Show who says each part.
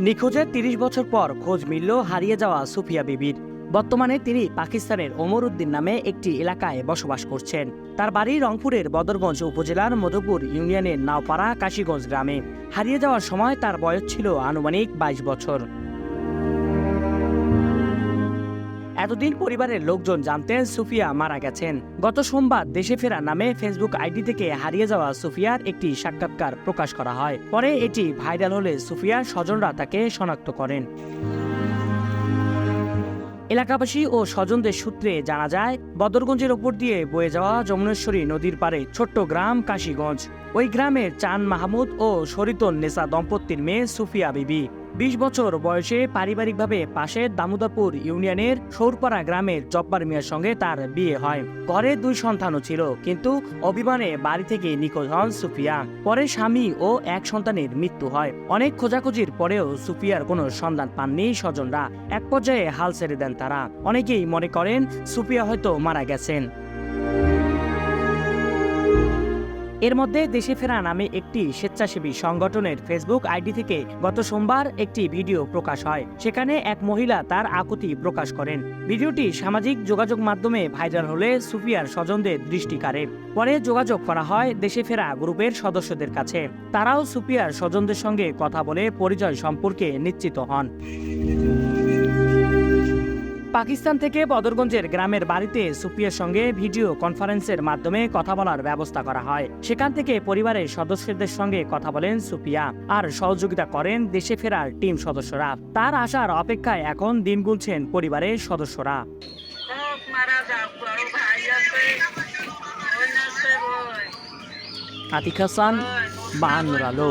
Speaker 1: নিখোঁজের ৩০ বছর পর খোঁজ মিলল হারিয়ে যাওয়া সুফিয়া বিবির। বর্তমানে তিনি পাকিস্তানের ওমর উদ্দিন নামে একটি এলাকায় বসবাস করছেন। তার বাড়ি রংপুরের বদরগঞ্জ উপজেলার মধুপুর ইউনিয়নের নাওপাড়া কাশীগঞ্জ গ্রামে। হারিয়ে যাওয়ার সময় তার বয়স ছিল আনুমানিক ২২ বছর। এতদিন পরিবারের লোকজন জানতেন সুফিয়া মারা গেছেন। গত সোমবার দেশে ফেরা নামে ফেসবুক আইডি থেকে হারিয়ে যাওয়া সুফিয়ার একটি সাক্ষাৎকার প্রকাশ করা হয়। পরে এটি ভাইরাল হলে সুফিয়ার স্বজনরা তাকে শনাক্ত করেন। এলাকাবাসী ও স্বজনদের সূত্রে জানা যায়, বদরগঞ্জের ওপর দিয়ে বয়ে যাওয়া যমুনেশ্বরী নদীর পাড়ে ছোট্ট গ্রাম কাশীগঞ্জ। ওই গ্রামের চান মাহমুদ ও শরীতুন নেসা দম্পতির মেয়ে সুফিয়া বিবি ২০ বছর বয়সে পারিবারিকভাবে পাশের দামোদরপুর ইউনিয়নের সৌরপাড়া গ্রামের জব্বার মিয়ার সঙ্গে তার বিয়ে হয়। ঘরে ২ সন্তানও ছিল, কিন্তু অভিমানে বাড়ি থেকে নিখোঁজ হন সুফিয়া। পরে স্বামী ও ১ সন্তানের মৃত্যু হয়। অনেক খোঁজাখুঁজির পরেও সুফিয়ার কোনো সন্ধান পাননি স্বজনরা। এক পর্যায়ে হাল ছেড়ে দেন তারা। অনেকেই মনে করেন সুফিয়া হয়তো মারা গেছেন। এর মধ্যে দেশে ফেরা নামে একটি স্বেচ্ছাসেবী সংগঠনের ফেসবুক আইডি থেকে গত সোমবার একটি ভিডিও প্রকাশ হয়। সেখানে এক মহিলা তার আকুতি প্রকাশ করেন। ভিডিওটি সামাজিক যোগাযোগ মাধ্যমে ভাইরাল হলে সুফিয়ার স্বজনদের দৃষ্টি কাড়ে। পরে যোগাযোগ করা হয় দেশে ফেরা গ্রুপের সদস্যদের কাছে। তারাও সুফিয়ার স্বজনদের সঙ্গে কথা বলে পরিচয় সম্পর্কে নিশ্চিত হন। পাকিস্তান থেকে বদরগঞ্জের গ্রামের বাড়িতে সুফিয়ার সঙ্গে ভিডিও কনফারেন্সের মাধ্যমে কথা বলার ব্যবস্থা করা হয়। সেখান থেকে পরিবারের সদস্যদের সঙ্গে কথা বলেন সুফিয়া, আর সহযোগিতা করেন দেশে ফেরার টিম সদস্যরা। তার আসার অপেক্ষায় এখন দিন গুনছেন পরিবারের সদস্যরা। আতিক হাসান, ৫২ আলো।